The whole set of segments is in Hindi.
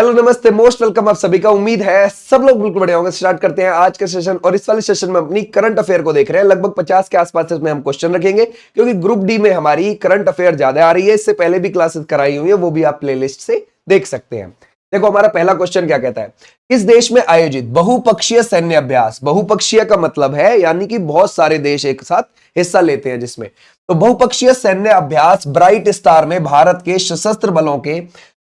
हेलो नमस्ते, मोस्ट वेलकम आप सभी का। उम्मीद है सब लोग बिल्कुल बढ़िया होंगे। स्टार्ट करते हैं आज के सेशन। और इस वाले सेशन में अपनी करंट अफेयर को देख रहे हैं। लगभग 50 के आसपास इसमें हम क्वेश्चन रखेंगे, क्योंकि ग्रुप डी में हमारी करंट अफेयर ज्यादा आ रही है। इससे पहले भी क्लासेस कराई हुई है, वो भी आप प्लेलिस्ट से देख सकते हैं। देखो हमारा पहला क्वेश्चन क्या कहता है, किस देश में आयोजित बहुपक्षीय सैन्य अभ्यास। बहुपक्षीय का मतलब है यानी कि बहुत सारे देश एक साथ हिस्सा लेते हैं जिसमें। तो बहुपक्षीय सैन्य अभ्यास ब्राइट स्टार में भारत के सशस्त्र बलों के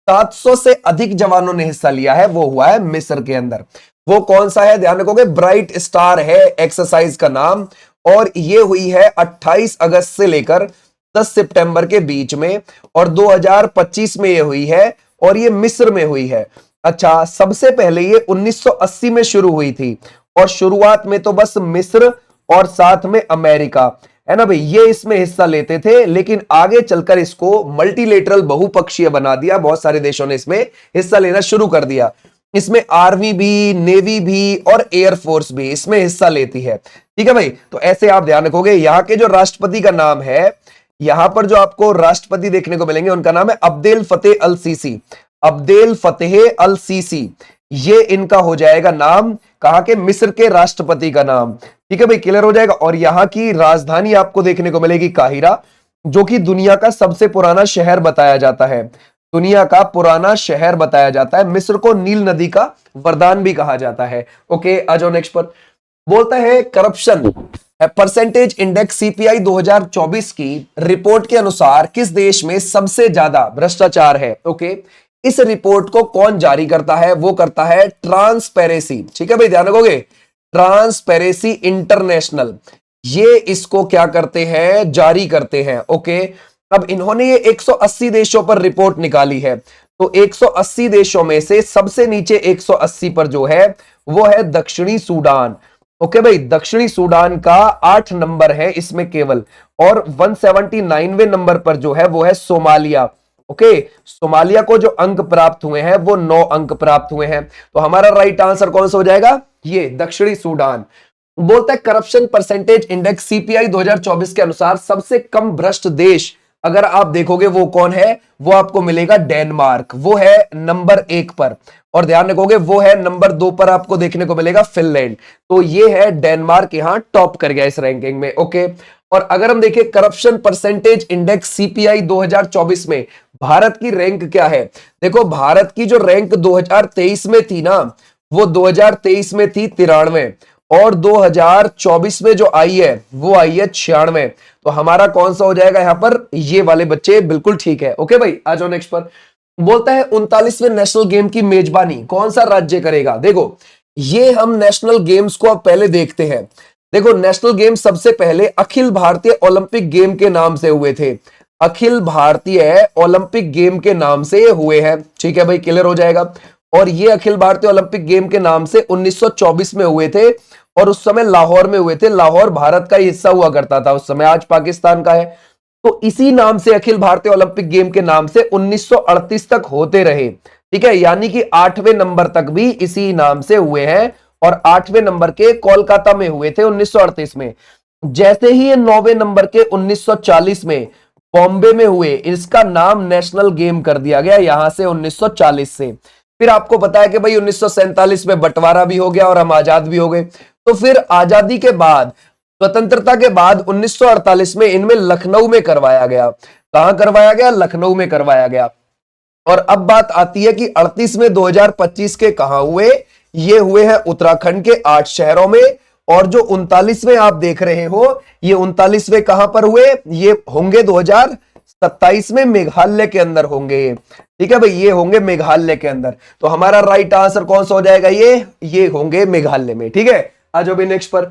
700 से अधिक जवानों ने हिस्सा लिया है। वो हुआ है मिस्र के अंदर। वो कौन सा है, ध्यान रखोगे, ब्राइट स्टार है एक्सरसाइज का नाम। और ये हुई है 28 अगस्त से लेकर 10 सितंबर के बीच में, और 2025 में ये हुई है, और ये मिस्र में हुई है। अच्छा, सबसे पहले ये 1980 में शुरू हुई थी, और शुरुआत में तो बस मिस्र और साथ में अमेरिका, है ना भाई, ये इसमें हिस्सा लेते थे। लेकिन आगे चलकर इसको मल्टीलेटरल बहुपक्षीय बना दिया। बहुत सारे देशों ने इसमें हिस्सा लेना शुरू कर दिया। इसमें आर्मी भी, नेवी भी और एयरफोर्स भी इसमें हिस्सा लेती है। ठीक है भाई, तो ऐसे आप ध्यान रखोगे। यहाँ के जो राष्ट्रपति का नाम है, यहां पर जो आपको राष्ट्रपति देखने को मिलेंगे उनका नाम है अब्देल फतेह अल सीसी। अब्देल फतेह अल सीसी, ये इनका हो जाएगा नाम। कहा के मिस्र के राष्ट्रपति का नाम। ठीक है भाई, क्लियर हो जाएगा। और यहां की राजधानी आपको देखने को मिलेगी काहिरा, जो कि दुनिया का सबसे पुराना शहर बताया जाता है। दुनिया का पुराना शहर बताया जाता है। मिस्र को नील नदी का वरदान भी कहा जाता है। ओके, आ जाओ नेक्स्ट पर। बोलता है करप्शन परसेंटेज इंडेक्स सीपीआई 2024 की रिपोर्ट के अनुसार किस देश में सबसे ज्यादा भ्रष्टाचार है। ओके, इस रिपोर्ट को कौन जारी करता है, वो करता है ट्रांसपेरेंसी। ठीक है भाई, ध्यान रखोगे, ट्रांसपेरेंसी इंटरनेशनल, ये इसको क्या करते हैं, जारी करते हैं। ओके, अब इन्होंने ये 180 देशों पर रिपोर्ट निकाली है। तो 180 देशों में से सबसे नीचे 180 पर जो है वो है दक्षिणी सूडान। ओके भाई, दक्षिणी सूडान का 8 नंबर है इसमें केवल, और 179वें नंबर पर जो है वो है सोमालिया। ओके, सोमालिया को जो अंक प्राप्त हुए हैं वो 9 अंक प्राप्त हुए हैं। तो हमारा राइट आंसर कौन सा हो जाएगा, ये दक्षिणी सूडान। बोलता है करप्शन परसेंटेज इंडेक्स सीपीआई 2024 के अनुसार सबसे कम भ्रष्ट देश अगर आप देखोगे वो कौन है, वो आपको मिलेगा डेनमार्क। वो है नंबर 1 पर। और ध्यान रखोगे वो है नंबर 2 पर आपको देखने को मिलेगा फिनलैंड। तो ये है डेनमार्क, यहां टॉप कर गया इस रैंकिंग में। ओके, और अगर हम देखें करप्शन परसेंटेज इंडेक्स सीपीआई 2024 में भारत की रैंक क्या है। देखो भारत की जो रैंक 2023 में थी ना, वो 2023 में थी 93, और 2024 में जो आई है वो आई है 96। तो हमारा कौन सा हो जाएगा यहां पर, ये वाले बच्चे बिल्कुल ठीक है। ओके भाई, आ जाओ नेक्स्ट पर। बोलता है 39वें नेशनल गेम की मेजबानी कौन सा राज्य करेगा। देखो ये हम नेशनल गेम्स को अब पहले देखते हैं। देखो नेशनल गेम सबसे पहले अखिल भारतीय ओलंपिक गेम के नाम से हुए थे। अखिल भारतीय ओलंपिक गेम के नाम से हुए हैं। ठीक है भाई, क्लियर हो जाएगा। और ये अखिल भारतीय ओलंपिक गेम के नाम से 1924 में हुए थे, और उस समय लाहौर में हुए थे। लाहौर भारत का हिस्सा हुआ करता था उस समय, आज पाकिस्तान का है। तो इसी नाम से अखिल भारतीय ओलंपिक गेम के नाम से 1938 तक होते रहे। ठीक है, यानी कि 8वें नंबर तक भी इसी नाम से हुए हैं, और 8वें नंबर के कोलकाता में हुए थे 1938 में। जैसे ही ये 9वें नंबर के 1940 में बॉम्बे में हुए, इसका नाम नेशनल गेम कर दिया गया यहां से 1940 से। फिर आपको पता है कि भाई 1947 में बंटवारा भी हो गया और हम आजाद भी हो गए। तो फिर आजादी के बाद, स्वतंत्रता के बाद 1948 में इनमें लखनऊ में करवाया गया। कहां करवाया गया, लखनऊ में करवाया गया। और अब बात आती है कि 38 में 2025 के कहां हुए, ये हुए हैं उत्तराखंड के 8 शहरों में। और जो 39वें आप देख रहे हो, ये 39वें कहां पर हुए, ये होंगे 2027 में मेघालय के अंदर होंगे ये। ठीक है भाई, ये होंगे मेघालय के अंदर। तो हमारा राइट आंसर कौन सा हो जाएगा, ये होंगे मेघालय में। ठीक है, आज अभी नेक्स्ट पर।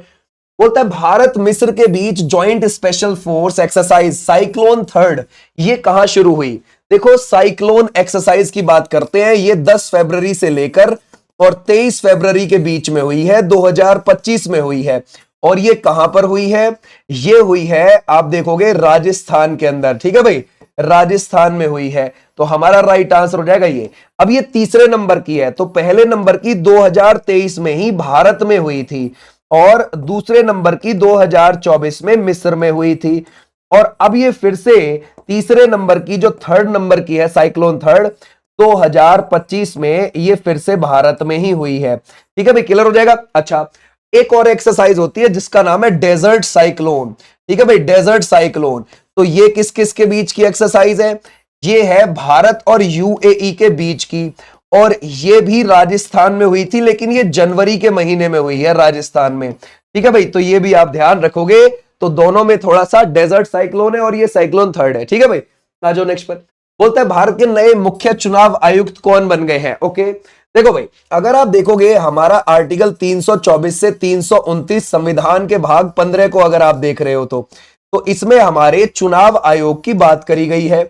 बोलता है भारत मिस्र के बीच joint special force exercise cyclone third, ये कहां शुरू हुई। देखो साइक्लोन एक्सरसाइज की बात करते हैं, ये 10 फरवरी से लेकर और 23 फरवरी के बीच में हुई है, 2025 में हुई है। और ये कहां पर हुई है, ये हुई है आप देखोगे राजस्थान के अंदर। ठीक है भाई, राजस्थान में हुई है। तो हमारा राइट आंसर हो जाएगा ये। अब ये तीसरे नंबर की है, तो पहले नंबर की 2023 में ही भारत में हुई थी, और दूसरे नंबर की 2024 में मिस्र में हुई थी। और अब ये फिर से तीसरे नंबर की जो थर्ड नंबर की है साइक्लोन थर्ड, 2025 में ये फिर से भारत में ही हुई है। ठीक है भाई, क्लियर हो जाएगा। अच्छा, एक और एक्सरसाइज होती है जिसका नाम है डेजर्ट साइक्लोन। ठीक है भाई, डेजर्ट साइक्लोन। तो ये किस किस के बीच की एक्सरसाइज है? ये है भारत और यूएई के बीच की, और ये भी राजस्थान में हुई थी, लेकिन ये जनवरी के महीने में हुई है राजस्थान में। ठीक है भाई, तो ये भी आप ध्यान रखोगे। तो दोनों में थोड़ा सा डेजर्ट साइक्लोन है और ये साइक्लोन थर्ड है। ठीक है भाई, आ जाओ नेक्स्ट पर। बोलता है भारत के नए मुख्य चुनाव आयुक्त कौन बन गए हैं? ओके, देखो भाई, अगर आप देखोगे हमारा आर्टिकल 324 से 329 संविधान के भाग 15 को अगर आप देख रहे हो तो इसमें हमारे चुनाव आयोग की बात करी गई है।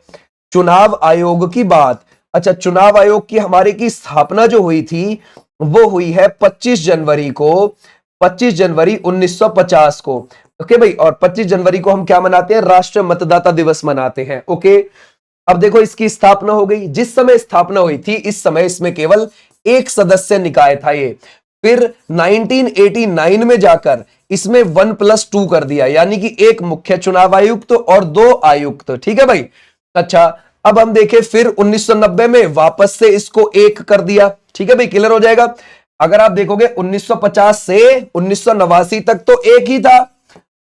चुनाव आयोग की बात, अच्छा, चुनाव आयोग की हमारे की स्थापना जो हुई थी वो हुई है 25 जनवरी को, 25 जनवरी 1950 को। ओके भाई, और 25 जनवरी को हम क्या मनाते हैं? राष्ट्रीय मतदाता दिवस मनाते हैं। ओके, अब देखो इसकी स्थापना हो गई। जिस समय स्थापना हुई थी इस समय इसमें केवल एक सदस्य निकाय था ये। फिर 1989 में जाकर इसमें 1+2 कर दिया, यानी कि एक मुख्य चुनाव आयुक्त और 2 आयुक्त। ठीक है भाई। अच्छा, अब हम देखें फिर 1990 में वापस से इसको 1 कर दिया। ठीक है भाई, क्लियर हो जाएगा। अगर आप देखोगे 1950 से 1989 तक तो एक ही था।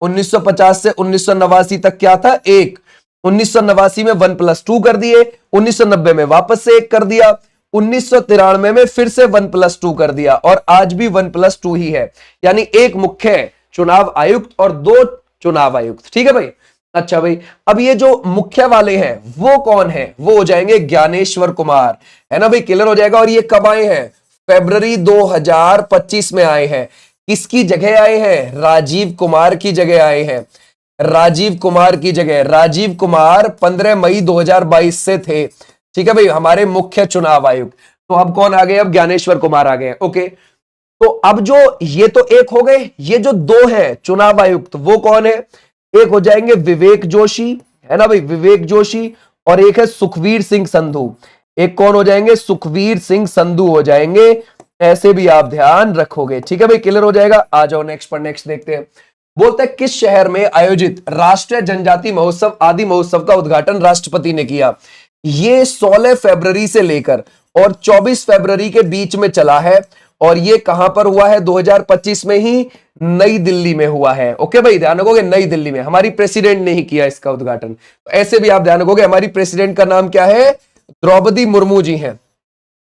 1950 से 1989 तक क्या था? एक। 1989 में 1+2 कर दिए, 1990 में वापस से 1 कर दिया, 1993 में फिर से 1+2 कर दिया, और आज भी 1+2 ही है, यानी एक मुख्य चुनाव आयुक्त और 2 चुनाव आयुक्त। ठीक है भाई। अच्छा भाई, अब ये जो मुख्य वाले हैं वो कौन है? वो हो जाएंगे ज्ञानेश्वर कुमार, है ना भाई, क्लियर हो जाएगा। और ये कब आए हैं? फरवरी 2025 में आए हैं। किसकी जगह आए हैं? राजीव कुमार की जगह आए हैं। राजीव कुमार की जगह, राजीव कुमार 15 मई 2022 से थे। ठीक है भाई, हमारे मुख्य चुनाव आयुक्त। तो अब कौन आ गए? अब ज्ञानेश्वर कुमार आ गए। ओके, तो अब जो ये तो एक हो गए, ये जो 2 है चुनाव आयुक्त वो कौन है? एक हो जाएंगे विवेक जोशी, है ना भाई, विवेक जोशी, और एक है सुखवीर सिंह संधू। एक कौन हो जाएंगे? सुखवीर सिंह संधू हो जाएंगे। ऐसे भी आप ध्यान रखोगे। ठीक है भाई, क्लियर हो जाएगा। आ जाओ नेक्स्ट पर, नेक्स्ट देखते हैं। बोलते हैं किस शहर में आयोजित राष्ट्रीय जनजाति महोत्सव आदि महोत्सव का उद्घाटन राष्ट्रपति ने किया? ये 16 फरवरी से लेकर और 24 फरवरी के बीच में चला है, और ये कहां पर हुआ है? 2025 में ही नई दिल्ली में हुआ है। ओके भाई, ध्यान रखोगे, नई दिल्ली में। हमारी प्रेसिडेंट ने ही किया इसका उद्घाटन। तो ऐसे भी आप ध्यान रखोगे, हमारी प्रेसिडेंट का नाम क्या है? द्रौपदी मुर्मू जी हैं,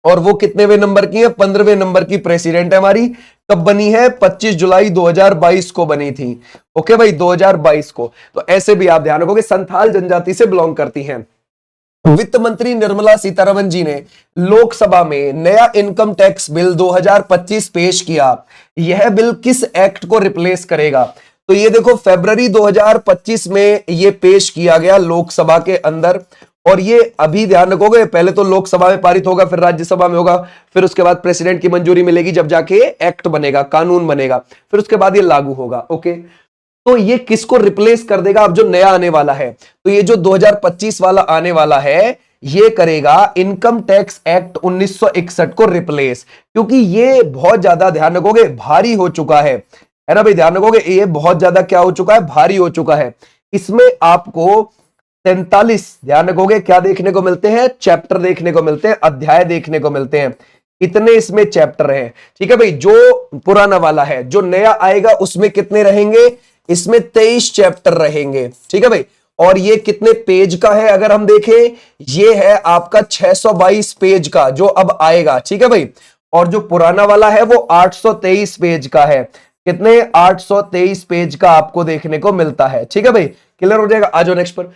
और वो कितनेवें नंबर की है? 15वें नंबर की प्रेसिडेंट है हमारी। कब बनी है? 25 जुलाई 2022 को बनी थी। ओके भाई, 2022 को। तो ऐसे भी आप ध्यान रखोगे, संथाल जनजाति से बिलोंग करती हैं। वित्त मंत्री निर्मला सीतारमण जी ने लोकसभा में नया इनकम टैक्स बिल 2025 पेश किया। यह बिल किस एक्ट को रिप्लेस करेगा? तो ये देखो, फरवरी 2025 में ये पेश किया गया लोकसभा के अंदर, और ये अभी ध्यान रखोगे, पहले तो लोकसभा में पारित होगा, फिर राज्यसभा में होगा, फिर उसके बाद प्रेसिडेंट की मंजूरी मिलेगी, जब जाके एक्ट बनेगा, कानून बनेगा, फिर उसके बाद ये लागू होगा। ओके, तो ये किसको रिप्लेस कर देगा? अब जो नया आने वाला है, तो ये जो 2025 वाला आने वाला है, ये करेगा इनकम टैक्स एक्ट 1961 को रिप्लेस, क्योंकि ये बहुत ज्यादा, ध्यान रखोगे, भारी हो चुका है ना भाई, ध्यान रखोगे, ये बहुत ज्यादा क्या हो चुका है? भारी हो चुका है। इसमें आपको 43, ध्यान रखोगे, क्या देखने को मिलते हैं? चैप्टर देखने को मिलते हैं, अध्याय देखने को मिलते हैं। इतने इसमें चैप्टर हैं। ठीक है भाई, जो पुराना वाला है, जो नया आएगा उसमें कितने रहेंगे? इसमें 23 चैप्टर रहेंगे। ठीक है भाई, और ये कितने पेज का है? अगर हम देखें, ये है आपका 622 पेज का जो अब आएगा। ठीक है भाई, और जो पुराना वाला है वो 823 पेज का है। कितने? 823 पेज का आपको देखने को मिलता है। ठीक है भाई, क्लियर हो जाएगा। आ जाओ नेक्स्ट पर।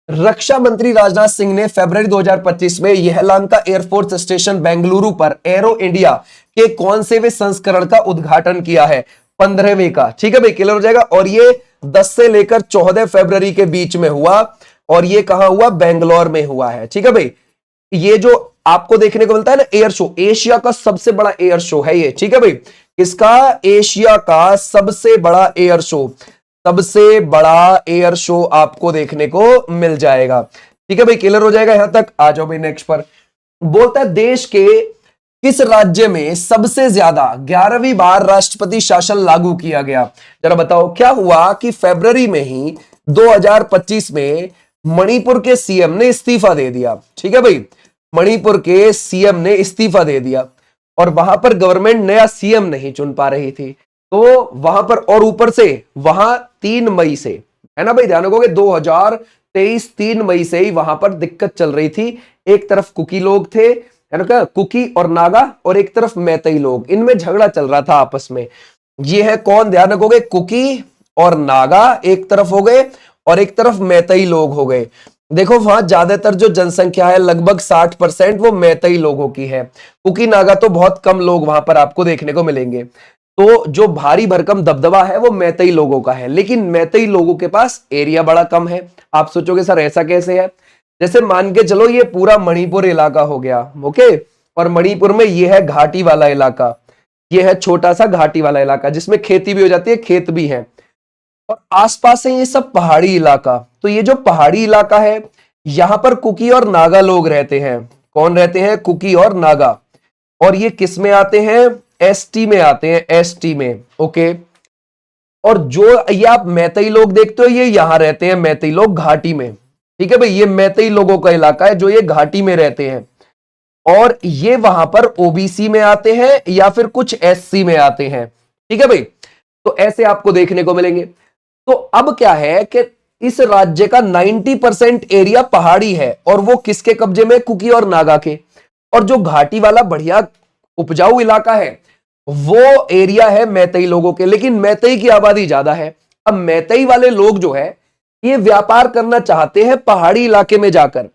रक्षा मंत्री राजनाथ सिंह ने फरवरी 2025 में यलहंका एयरफोर्स स्टेशन बेंगलुरु पर एरो इंडिया के कौन से संस्करण का उद्घाटन किया है? 15वें का। ठीक है भाई, क्लियर हो जाएगा। और ये 10 से लेकर 14 फरवरी के बीच में हुआ, और ये कहां हुआ? बेंगलोर में हुआ है। ठीक है भाई, ये जो आपको देखने को मिलता है ना एयर शो, एशिया का सबसे बड़ा एयर शो है ये। ठीक है भाई, इसका एशिया का सबसे बड़ा एयर शो, सबसे बड़ा एयर शो आपको देखने को मिल जाएगा। ठीक है भाई, क्लियर हो जाएगा यहां तक। आ जाओ भाई नेक्स्ट पर। बोलता है देश के किस राज्य में सबसे ज्यादा 11वीं बार राष्ट्रपति शासन लागू किया गया? जरा बताओ। क्या हुआ कि फरवरी में ही 2025 में मणिपुर के सीएम ने इस्तीफा दे दिया। ठीक है भाई, मणिपुर के सीएम ने इस्तीफा दे दिया और वहां पर गवर्नमेंट नया सीएम नहीं चुन पा रही थी, तो वहां पर और ऊपर से वहां 3 मई से, है ना भाई, ध्यान रखोगे 2023 3 मई से ही वहां पर दिक्कत चल रही थी। एक तरफ कुकी लोग थे, है ना, कुकी और नागा, और एक तरफ मैतेई लोग, इनमें झगड़ा चल रहा था आपस में। ये है कौन, ध्यान रखोगे, कुकी और नागा एक तरफ हो गए और एक तरफ मैतेई लोग हो गए। देखो वहां ज्यादातर जो जनसंख्या है लगभग 60% वो मैतेई लोगों की है। कुकी नागा तो बहुत कम लोग वहां पर आपको देखने को मिलेंगे। तो जो भारी भरकम दबदबा है वो मैतेई लोगों का है, लेकिन मैतेई लोगों के पास एरिया बड़ा कम है। आप सोचोगे सर ऐसा कैसे है? जैसे मान के चलो ये पूरा मणिपुर इलाका हो गया, ओके, और मणिपुर में ये है घाटी वाला इलाका, ये है छोटा सा घाटी वाला इलाका जिसमें खेती भी हो जाती है, खेत भी है, और आसपास है ये सब पहाड़ी इलाका। तो ये जो पहाड़ी इलाका है यहां पर कुकी और नागा लोग रहते हैं। कौन रहते हैं? कुकी और नागा। और ये किस में आते हैं? एसटी में आते हैं, एसटी में, ओके। और जो ये आप मैतेई लोग देखते हो ये यहां रहते हैं, मैतेई लोग घाटी में, ठीक है भाई, ये मैतेई लोगों का इलाका है जो ये घाटी में रहते हैं। और ये वहां पर ओबीसी में आते हैं या फिर कुछ एससी में आते हैं, ठीक है भाई। तो ऐसे आपको देखने को मिलेंगे। तो अब क्या है कि इस राज्य का 90% एरिया पहाड़ी है और वो किसके कब्जे में? कुकी और नागा के। और जो घाटी वाला बढ़िया उपजाऊ इलाका है वो एरिया है मैतेई लोगों के, लेकिन मैतेई की आबादी ज्यादा है। अब मैतेई वाले लोग जो है ये व्यापार करना चाहते हैं पहाड़ी इलाके में जाकर,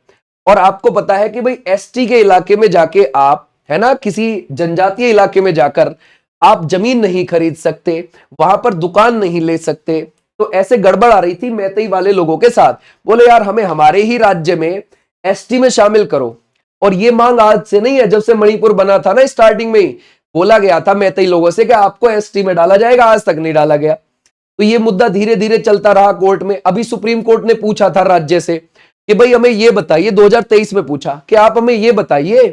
और आपको पता है कि भाई एसटी के इलाके में जाके आप, है ना, किसी जनजातीय इलाके में जाकर आप जमीन नहीं खरीद सकते, वहां पर दुकान नहीं ले सकते। तो ऐसे गड़बड़ आ रही थी मैतेई वाले लोगों के साथ। बोले यार हमें हमारे ही राज्य में एसटी में शामिल करो। और ये मांग आज से नहीं है, जब से मणिपुर बना था ना स्टार्टिंग में ही बोला गया था मैतेई लोगों से कि आपको एसटी में डाला जाएगा, आज तक नहीं डाला गया। तो ये मुद्दा धीरे धीरे चलता रहा कोर्ट में। अभी सुप्रीम कोर्ट ने पूछा था राज्य से कि भाई हमें ये बताइए, 2023 में पूछा कि आप हमें ये बताइए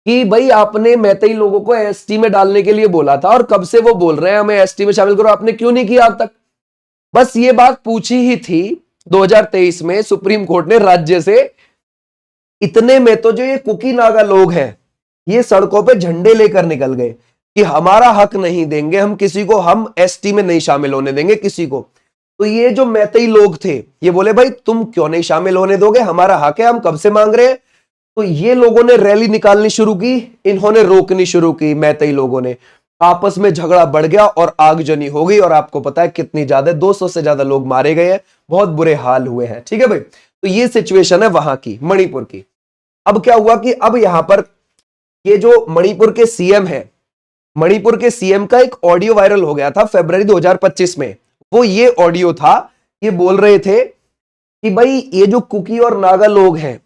कि भाई आपने मैतेई लोगों को एसटी में डालने के लिए बोला था और कब से वो बोल रहे हैं हमें एसटी में शामिल करो, आपने क्यों नहीं किया अब तक? बस ये बात पूछी ही थी 2023 में सुप्रीम कोर्ट ने राज्य से। इतने में तो जो ये कुकी नागा लोग हैं ये सड़कों पे झंडे लेकर निकल गए कि हमारा हक नहीं देंगे हम किसी को, हम एसटी में नहीं शामिल होने देंगे किसी को। तो ये जो मैतेई लोग थे ये बोले भाई तुम क्यों नहीं शामिल होने दोगे, हमारा हक है, हम कब से मांग रहे हैं। तो ये लोगों ने रैली निकालनी शुरू की, इन्होंने रोकनी शुरू की, मैतेई लोगों ने। आपस में झगड़ा बढ़ गया और आगजनी हो गई, और आपको पता है कितनी ज्यादा, 200 से ज्यादा लोग मारे गए हैं, बहुत बुरे हाल हुए हैं, ठीक है भाई। तो ये सिचुएशन है वहां की, मणिपुर की। अब क्या हुआ कि अब यहां पर ये जो मणिपुर के सीएम है, मणिपुर के सीएम का एक ऑडियो वायरल हो गया था फरवरी 2025 में। वो ये ऑडियो था, ये बोल रहे थे कि भाई ये जो कुकी और नागा लोग हैं,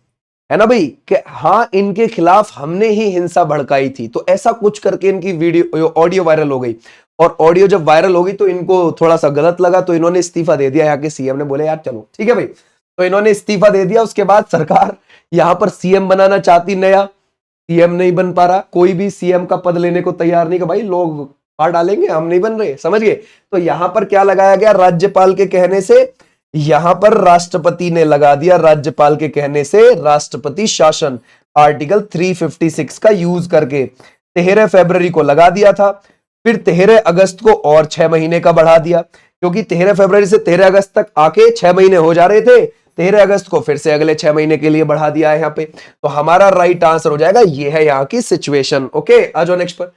है ना भाई, कि हाँ इनके खिलाफ हमने ही हिंसा भड़काई थी। तो ऐसा कुछ करके इनकी वीडियो ऑडियो वायरल हो गई, और ऑडियो जब वायरल हो गई तो इनको थोड़ा सा गलत लगा, तो इन्होंने इस्तीफा दे दिया। यहाँ के सीएम ने बोले यार चलो ठीक है भाई, तो इन्होंने इस्तीफा दे दिया। उसके बाद सरकार यहां पर सीएम बनाना चाहती, नया सीएम नहीं बन पा रहा, कोई भी सीएम का पद लेने को तैयार नहीं कि भाई लोग मार डालेंगे, हम नहीं बन रहे, समझ गए। तो यहां पर क्या लगाया गया, राज्यपाल के कहने से यहां पर राष्ट्रपति ने लगा दिया, राज्यपाल के कहने से राष्ट्रपति शासन आर्टिकल 356 का यूज करके 13 फरवरी को लगा दिया था। फिर 13 अगस्त को और 6 महीने का बढ़ा दिया, क्योंकि 13 फरवरी से 13 अगस्त तक आके 6 महीने हो जा रहे थे, 13 अगस्त को फिर से अगले 6 महीने के लिए बढ़ा दिया है यहाँ पे। तो हमारा राइट आंसर हो जाएगा, ये है यहाँ की सिचुएशन। ओके, आ जाओ नेक्स्ट पर।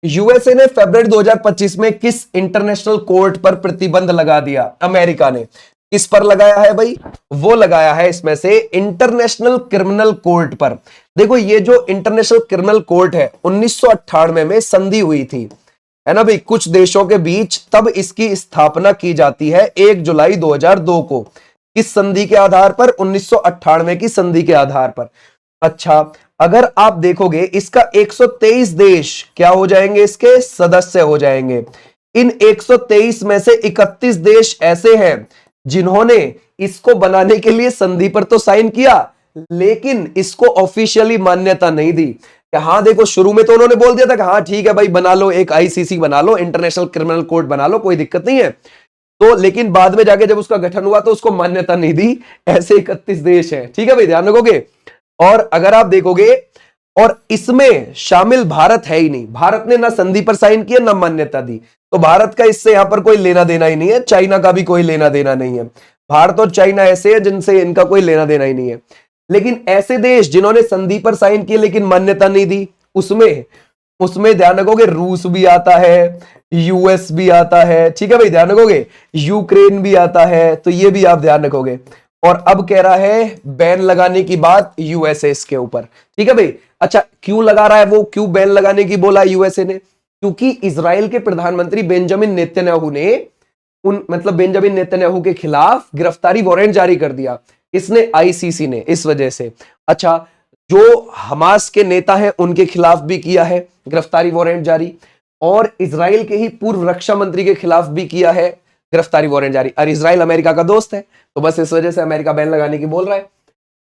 यूएसए ने फरवरी 2025 में किस इंटरनेशनल कोर्ट पर प्रतिबंध लगा दिया? अमेरिका ने किस पर लगाया है भाई? वो लगाया है इसमें से इंटरनेशनल क्रिमिनल कोर्ट पर। देखो ये जो इंटरनेशनल क्रिमिनल कोर्ट है 1998 में संधि हुई थी, है ना भाई, कुछ देशों के बीच, तब इसकी स्थापना की जाती है 1 जुलाई 2002 को। किस संधि के आधार पर? 1998 की संधि के आधार पर। अच्छा, अगर आप देखोगे इसका 123 देश क्या हो जाएंगे, इसके सदस्य हो जाएंगे। इन 123 में से 31 देश ऐसे हैं जिन्होंने इसको बनाने के लिए संधि पर तो साइन किया, लेकिन इसको ऑफिशियली मान्यता नहीं दी। हाँ देखो, शुरू में तो उन्होंने बोल दिया था कि हाँ ठीक है भाई बना लो, एक आईसीसी बना लो, इंटरनेशनल क्रिमिनल कोर्ट बना लो, कोई दिक्कत नहीं है। तो लेकिन बाद में जाके जब उसका गठन हुआ तो उसको मान्यता नहीं दी। ऐसे 31 देश हैं, ठीक है भाई, ध्यान रखोगे। और अगर आप देखोगे, और इसमें शामिल भारत है ही नहीं, भारत ने ना संधि पर साइन किया ना मान्यता दी, तो भारत का इससे यहां पर कोई लेना देना ही नहीं है, चाइना का भी कोई लेना देना नहीं है। भारत और चाइना ऐसे है जिनसे इनका कोई लेना देना ही नहीं है। लेकिन ऐसे देश जिन्होंने संधि पर साइन किए लेकिन मान्यता नहीं दी, उसमें ध्यान रखोगे रूस भी आता है, यूएस भी आता है, ठीक है भाई, ध्यान रखोगे, यूक्रेन भी आता है, तो ये भी आप ध्यान रखोगे। और अब कह रहा है बैन लगाने की बात यूएसए के ऊपर, ठीक है भाई। अच्छा, क्यों लगा रहा है वो, क्यों बैन लगाने की बोला यूएसए ने? क्योंकि इजराइल के प्रधानमंत्री बेंजामिन नेतन्याहू ने बेंजामिन नेतन्याहू के खिलाफ गिरफ्तारी वारंट जारी कर दिया, इसने आईसीसी ने, इस वजह से। अच्छा, जो हमास के नेता हैं उनके खिलाफ भी किया है गिरफ्तारी वारंट जारी, और इजराइल के ही पूर्व रक्षा मंत्री के खिलाफ भी किया है गिरफ्तारी वारंट जारी। और इजराइल अमेरिका का दोस्त है, तो बस इस वजह से अमेरिका बैन लगाने की बोल रहा है।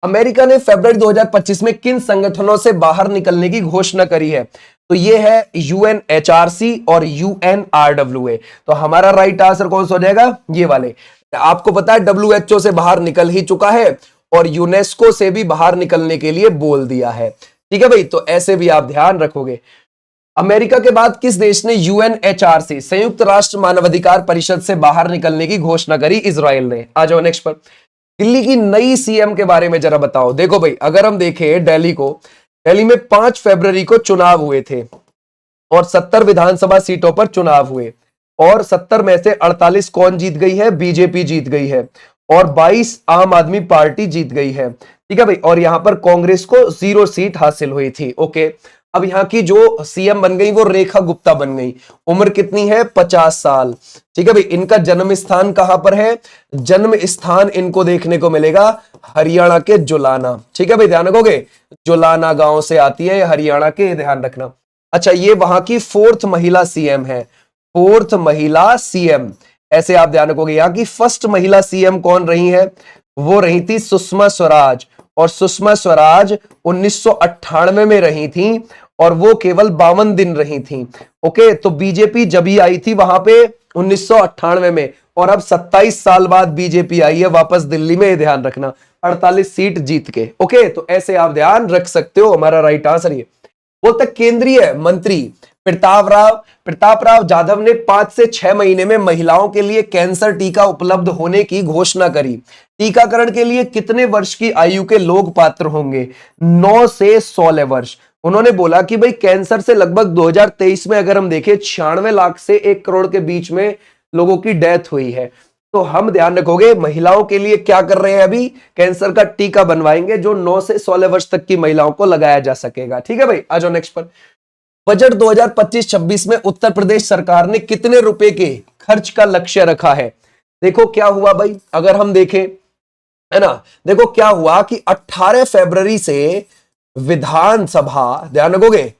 अमेरिका ने फरवरी 2025 में किन संगठनों से बाहर निकलने की घोषणा करी है? तो ये है यूएनएचआरसी और यूएनआरडब्ल्यूए। तो हमारा राइट आंसर कौन सा हो जाएगा? ये वाले। आपको पता है डब्ल्यूएचओ से बाहर निकल ही चुका है और यूनेस्को से भी बाहर निकलने के लिए बोल दिया है, ठीक है भाई। तो ऐसे भी आप ध्यान रखोगे। अमेरिका के बाद किस देश ने यूएनएचआरसी संयुक्त राष्ट्र मानवाधिकार परिषद से बाहर निकलने की घोषणा करी? इजराइल ने। आ जाओ नेक्स्ट पर। दिल्ली की नई सीएम के बारे में जरा बताओ। देखो भाई, अगर हम देखें दिल्ली में 5 फरवरी को चुनाव हुए थे और 70 विधानसभा सीटों पर चुनाव हुए, और 70 में से 48 कौन जीत गई है? बीजेपी जीत गई है, और 22 आम आदमी पार्टी जीत गई है, ठीक है भाई। और यहां पर कांग्रेस को 0 सीट हासिल हुई थी। ओके, अब यहां की जो सीएम बन गई वो रेखा गुप्ता बन गई। उम्र कितनी है? 50 साल, ठीक है भाई। इनका जन्म स्थान कहां पर है? जन्म स्थान इनको देखने को मिलेगा हरियाणा के जुलाना, ठीक है भाई, ध्यान रखोगे। जुलाना गांव से आती है हरियाणा के, ध्यान रखना। अच्छा, ये वहां की 4th महिला सीएम है, 4th महिला सीएम। ऐसे आप ध्यान रखोगे। यहां की फर्स्ट महिला सीएम कौन रही है? वो रही थी सुषमा स्वराज, और सुषमा स्वराज 1998 में रही थी, और वो केवल 52 दिन रही थी। ओके, तो बीजेपी जब ही आई थी वहां पे 1998 में, और अब 27 साल बाद बीजेपी आई है वापस दिल्ली में, ध्यान रखना, 48 सीट जीत के। ओके, तो ऐसे आप ध्यान रख सकते हो। हमारा राइट आंसर ये। बोलते केंद्रीय मंत्री प्रताप राव जाधव ने 5 से 6 महीने में महिलाओं के लिए कैंसर टीका उपलब्ध होने की घोषणा करी। टीकाकरण के लिए कितने वर्ष की आयु के लोग पात्र होंगे? 9 से 16 वर्ष। उन्होंने बोला कि भाई कैंसर से लगभग 2023 में अगर हम देखें 96 लाख से 1 करोड़ के बीच में लोगों की डेथ हुई है। तो हम ध्यान रखोगे महिलाओं के लिए क्या कर रहे हैं? अभी कैंसर का टीका बनवाएंगे जो 9 से 16 वर्ष तक की महिलाओं को लगाया जा सकेगा, ठीक है भाई। आ जाओ नेक्स्ट पर। बजट 2025-26 में उत्तर प्रदेश सरकार ने कितने रुपए के खर्च का लक्ष्य रखा है? देखो क्या हुआ भाई, अगर हम देखें, है ना, देखो क्या हुआ कि 18 फरवरी से विधानसभा, ध्यान रखोगे,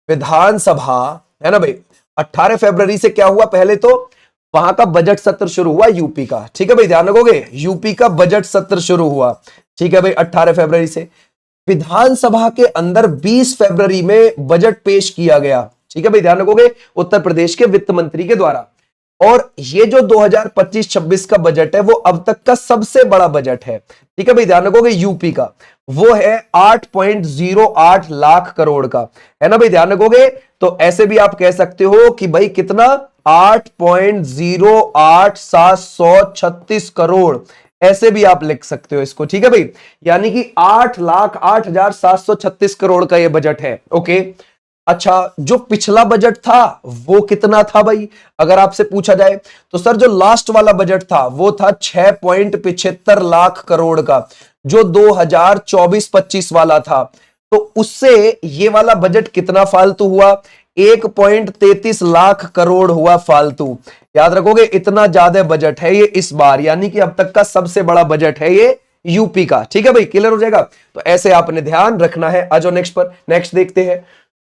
विधानसभा, है ना भाई, 18 फरवरी से क्या हुआ? पहले तो वहां का बजट सत्र शुरू हुआ यूपी का, ठीक है भाई, ध्यान रखोगे, यूपी का बजट सत्र शुरू हुआ, ठीक है भाई, 18 फरवरी से। विधानसभा के अंदर 20 फरवरी में बजट पेश किया गया, ठीक है भाई, ध्यान रखोगे, उत्तर प्रदेश के वित्त मंत्री के द्वारा। और ये जो 2025-26 का बजट है वो अब तक का सबसे बड़ा बजट है, ठीक है भाई, ध्यान रखोगे, यूपी का। वो है 8.08 लाख करोड़ का, है ना भाई, ध्यान रखोगे। तो ऐसे भी आप कह सकते हो कि भाई कितना, 8.08736 करोड़, ऐसे भी आप लिख सकते हो इसको, ठीक है भाई। यानी कि 8,08,736 करोड़ का ये बजट है। ओके, अच्छा, जो पिछला बजट था वो कितना था भाई, अगर आपसे पूछा जाए तो सर जो लास्ट वाला बजट था वो था 6.75 लाख करोड़ का, जो 2024-25 वाला था। तो उससे ये वाला बजट कितना फालतू हुआ? 1.33 लाख करोड़ हुआ फालतू। याद रखोगे, इतना ज्यादा बजट है ये इस बार, यानी कि अब तक का सबसे बड़ा बजट है ये यूपी का, ठीक है भाई, क्लियर हो जाएगा। तो ऐसे आपने ध्यान रखना है। आ जाओ नेक्स्ट पर, नेक्स्ट देखते हैं।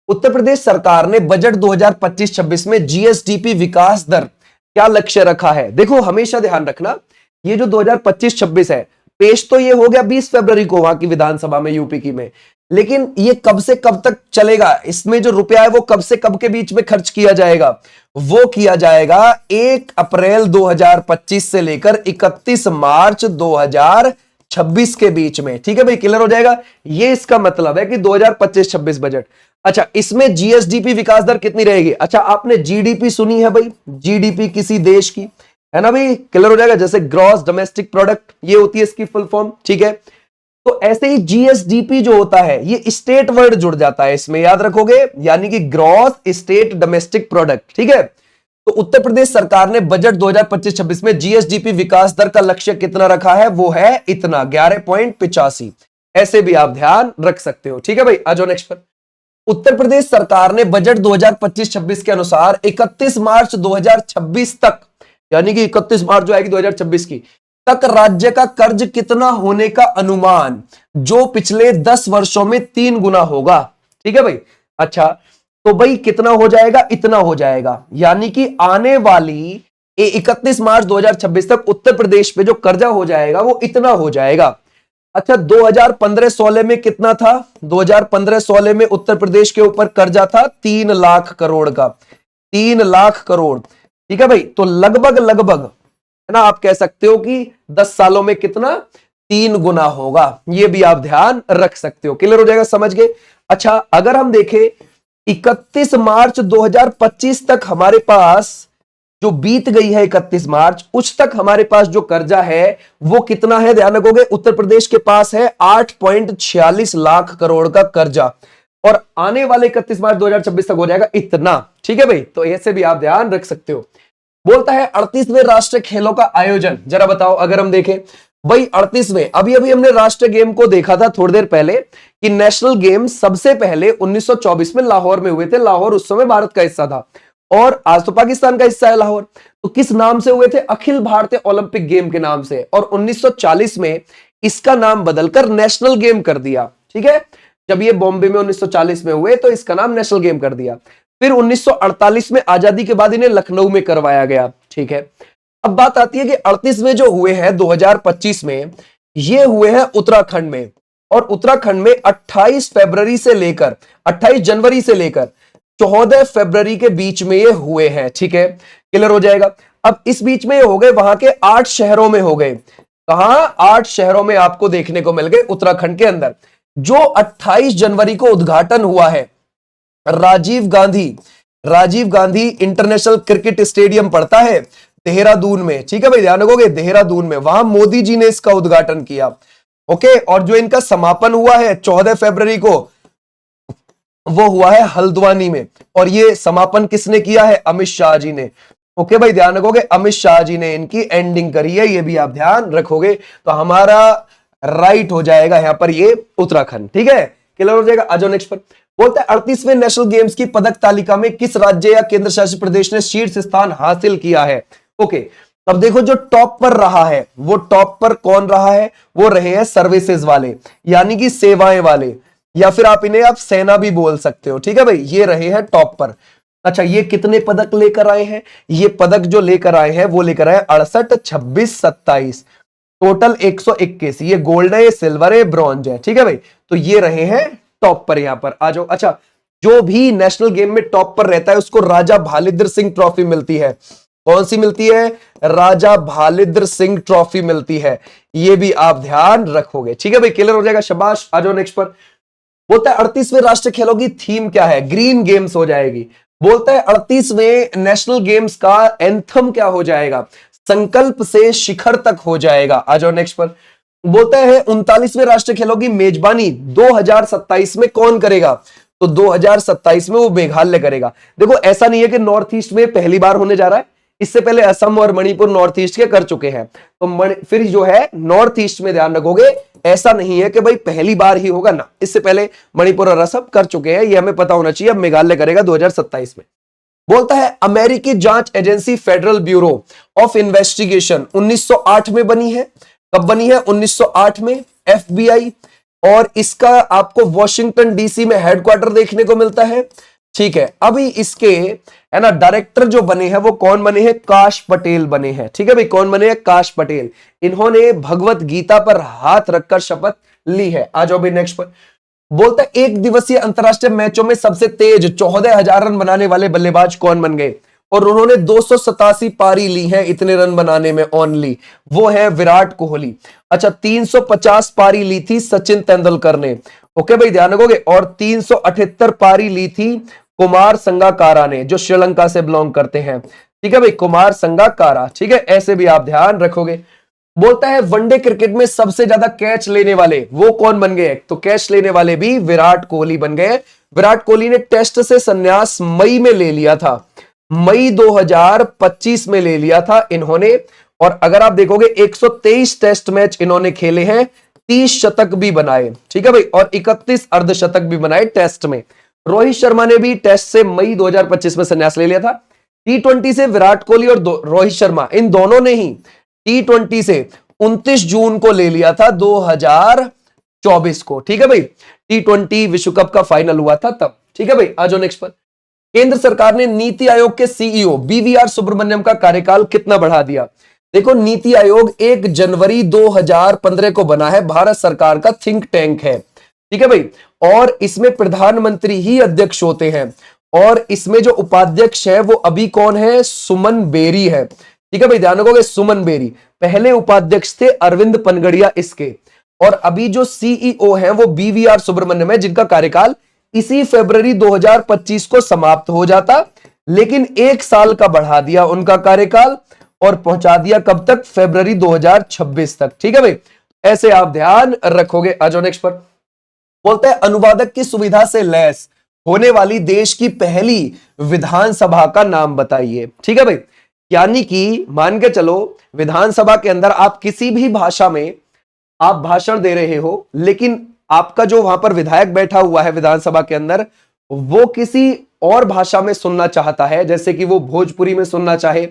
उत्तर प्रदेश सरकार ने बजट 2025-26 में जीएसडीपी विकास दर क्या लक्ष्य रखा है? देखो हमेशा ध्यान रखना, ये जो 2025-26 है, पेश तो ये हो गया 20 फरवरी को वहां की विधानसभा में, यूपी की में, लेकिन ये कब से कब तक चलेगा? इसमें जो रुपया है वो कब से कब के बीच में खर्च किया जाएगा? वो किया जाएगा 1 अप्रैल 2025 से लेकर 31 मार्च 2026 26 के बीच में। ठीक है भाई, क्लियर हो जाएगा। ये इसका मतलब है कि 2025-26 बजट। अच्छा, इसमें जीएसडीपी विकास दर कितनी रहेगी? अच्छा, आपने जीडीपी सुनी है भाई, जीडीपी किसी देश की, है ना भाई, क्लियर हो जाएगा। जैसे ग्रॉस डोमेस्टिक प्रोडक्ट, ये होती है इसकी फुल फॉर्म। ठीक है, तो ऐसे ही जीएसडीपी जो होता है ये स्टेट वर्ड जुड़ जाता है इसमें, याद रखोगे, यानी कि ग्रॉस स्टेट डोमेस्टिक प्रोडक्ट। ठीक है, तो उत्तर प्रदेश सरकार ने बजट 2025-26 में जीएसडीपी विकास दर का लक्ष्य कितना रखा है? वो है इतना, 11.85। ऐसे भी आप ध्यान रख सकते हो। ठीक है भाई, आ जाओ नेक्स्ट पर। उत्तर प्रदेश सरकार ने बजट 2025-26 के अनुसार 31 मार्च 2026 तक, यानी कि 31 मार्च जो आएगी 2026 की तक, राज्य का कर्ज कितना होने का अनुमान, जो पिछले 10 वर्षों में 3 गुना होगा। ठीक है भाई। अच्छा, तो भाई कितना हो जाएगा? इतना हो जाएगा, यानी कि आने वाली 31 मार्च 2026 तक उत्तर प्रदेश पे जो कर्जा हो जाएगा वो इतना हो जाएगा। अच्छा, 2015-16 में कितना था? 2015-16 में उत्तर प्रदेश के ऊपर कर्जा था 3 लाख करोड़ का, 3 लाख करोड़। ठीक है भाई, तो लगभग लगभग, है ना, आप कह सकते हो कि 10 सालों में कितना? 3 गुना होगा। ये भी आप ध्यान रख सकते हो। क्लियर हो जाएगा, समझ गए। अच्छा, अगर हम देखें 31 मार्च 2025 तक हमारे पास जो बीत गई है 31 मार्च, उस तक हमारे पास जो कर्जा है वो कितना है? ध्यान रखोगे, उत्तर प्रदेश के पास है 8.46 लाख करोड़ का कर्जा, और आने वाले 31 मार्च 2026 तक हो जाएगा इतना। ठीक है भाई, तो ऐसे भी आप ध्यान रख सकते हो। बोलता है 38वें राष्ट्रीय खेलों का आयोजन, जरा बताओ। अगर हम देखें भाई 38वें, अभी अभी हमने राष्ट्रीय गेम को देखा था थोड़ी देर पहले कि नेशनल गेम सबसे पहले 1924 में लाहौर में हुए थे। लाहौर उस समय भारत का हिस्सा था और आज तो पाकिस्तान का हिस्सा है लाहौर। तो किस नाम से हुए थे? अखिल भारतीय ओलंपिक गेम के नाम से, और 1940 में इसका नाम बदलकर नेशनल गेम कर दिया। ठीक है, जब ये बॉम्बे में 1940 में हुए तो इसका नाम नेशनल गेम कर दिया। फिर 1948 में आजादी के बाद इन्हें लखनऊ में करवाया गया। ठीक है, अब बात आती है कि 38 में जो हुए हैं 2025 में, ये हुए हैं उत्तराखंड में, और उत्तराखंड में 28 जनवरी से लेकर 14 फरवरी के बीच में ये हुए हैं। ठीक है, क्लियर हो जाएगा। अब इस बीच में ये हो गए वहां के 8 शहरों में हो गए। कहां? 8 शहरों में आपको देखने को मिल गए उत्तराखंड के अंदर। जो 28 जनवरी को उद्घाटन हुआ है Rajiv Gandhi International Cricket Stadium पड़ता है देहरादून में। ठीक है भाई, ध्यान रखोगे, देहरादून में, वहां मोदी जी ने इसका उद्घाटन किया। ओके, और जो इनका समापन हुआ है 14 फरवरी को, वो हुआ है हल्द्वानी में, और ये समापन किसने किया है? अमित शाह जी ने। ओके भाई, ध्यान रखोगे, अमित शाह जी ने इनकी एंडिंग करी है, ये भी आप ध्यान रखोगे। तो हमारा राइट हो जाएगा यहां पर ये उत्तराखंड। ठीक है, क्लियर हो जाएगा। आ जाओ नेक्स्ट पर। बोलता है 38वें नेशनल गेम्स की पदक तालिका में किस राज्य या केंद्र शासित प्रदेश ने शीर्ष स्थान हासिल किया है? ओके, अब देखो जो टॉप पर रहा है, वो टॉप पर कौन रहा है? वो रहे हैं सर्विसेज वाले, यानी कि सेवाएं वाले, या फिर आप इन्हें आप सेना भी बोल सकते हो। ठीक है भाई, ये रहे हैं टॉप पर। अच्छा, ये कितने पदक लेकर आए हैं? ये पदक जो लेकर आए हैं वो लेकर आए 68, 26, 27, टोटल 121। ये गोल्ड है, ये सिल्वर है, ब्रॉन्ज है। ठीक है भाई, तो ये रहे हैं टॉप पर। यहां पर आ जाओ। अच्छा, जो भी नेशनल गेम में टॉप पर रहता है उसको राजा भालिद्र सिंह ट्रॉफी मिलती है। कौन सी मिलती है? राजा भालिद्र सिंह ट्रॉफी मिलती है। ये भी आप ध्यान रखोगे। ठीक है भाई, क्लियर हो जाएगा, शाबाश। आ जाओ नेक्स्ट पर। बोलता है 38वें राष्ट्रीय खेलों की थीम क्या है? ग्रीन गेम्स हो जाएगी। बोलता है 38वें नेशनल गेम्स का एंथम क्या हो जाएगा? संकल्प से शिखर तक हो जाएगा। आ जाओ नेक्स्ट पर। बोलता है 39वें राष्ट्रीय खेलों की मेजबानी 2027 में कौन करेगा? तो 2027 में वो मेघालय करेगा। देखो, ऐसा नहीं है कि नॉर्थ ईस्ट में पहली बार होने जा रहा है, इससे पहले असम और मणिपुर नॉर्थ ईस्ट के कर चुके हैं। तो फिर जो है नॉर्थ ईस्ट में ध्यान रखोगे, ऐसा नहीं है कि भाई पहली बार ही होगा ना, इससे पहले मणिपुर और असम कर चुके हैं, ये हमें पता होना चाहिए। अब मेघालय करेगा 2027 में। बोलता है अमेरिकी जांच agency federal bureau of investigation 1908 में बनी है। कब बनी है? 1908 में। एफबीआई, और इसका आपको वॉशिंगटन डीसी में हेडक्वार्टर देखने को मिलता है। ठीक है, अभी इसके, है ना, डायरेक्टर जो बने हैं वो कौन बने हैं? काश पटेल बने हैं। ठीक है भाई, कौन बने हैं? काश पटेल। इन्होंने भगवत गीता पर हाथ रखकर शपथ ली है। आ जाओ भाई नेक्स्ट पर। बोलता है एक दिवसीय अंतरराष्ट्रीय मैचों में सबसे तेज 14,000 रन बनाने वाले बल्लेबाज कौन बन गए? और उन्होंने 287 पारी ली है इतने रन बनाने में ओनली, वो है विराट कोहली। अच्छा, 350 पारी ली थी सचिन तेंदुलकर ने, ओके भाई ध्यान रखोगे, और 378 पारी ली थी कुमार संगाकारा ने, जो श्रीलंका से बिलोंग करते हैं, ठीक है भाई, कुमार संगाकारा, ठीक है, ऐसे भी आप ध्यान रखोगे। बोलता है वनडे क्रिकेट में सबसे ज्यादा कैच लेने वाले वो कौन बन गए, तो कैच लेने वाले भी विराट कोहली बन गए। विराट कोहली ने टेस्ट से संन्यास मई में ले लिया था, मई 2025 में ले लिया था इन्होंने, और अगर आप देखोगे 123 टेस्ट मैच इन्होंने खेले हैं, 30 शतक भी बनाए, ठीक है भाई, और 31 अर्धशतक भी बनाए टेस्ट में। रोहित शर्मा ने भी टेस्ट से मई 2025 में संन्यास ले लिया था। T20 से विराट कोहली और रोहित शर्मा इन दोनों ने ही T20 से 29 जून को ले लिया था 2024 को, ठीक है भाई, T20 विश्व कप का फाइनल हुआ था तब, ठीक है भाई। आ जाओ नेक्स्ट पर। केंद्र सरकार ने नीति आयोग के सीईओ बीवीआर सुब्रमण्यम का कार्यकाल कितना बढ़ा दिया। देखो, नीति आयोग 1 जनवरी 2015 को बना है, भारत सरकार का थिंक टैंक है, ठीक है भाई, और इसमें प्रधानमंत्री ही अध्यक्ष होते हैं, और इसमें जो उपाध्यक्ष है वो अभी कौन है, सुमन बेरी है, ठीक है भाई, ध्यान रखोगे, सुमन बेरी। पहले उपाध्यक्ष थे अरविंद पनगड़िया इसके, और अभी जो सीईओ है वो बीवीआर सुब्रमण्यम है, जिनका कार्यकाल इसी फरवरी 2025 को समाप्त हो जाता, लेकिन 1 साल का बढ़ा दिया उनका कार्यकाल और पहुंचा दिया कब तक, फरवरी 2026 तक, ठीक है भाई, ऐसे आप ध्यान रखोगे। आ जाओ नेक्स्ट पर। बोलते हैं अनुवादक की सुविधा से लैस होने वाली देश की पहली विधानसभा का नाम बताइए, ठीक है भाई, यानी कि मान के चलो विधानसभा के अंदर आप किसी भी भाषा में आप भाषण दे रहे हो, लेकिन आपका जो वहां पर विधायक बैठा हुआ है विधानसभा के अंदर, वो किसी और भाषा में सुनना चाहता है, जैसे कि वो भोजपुरी में सुनना चाहे,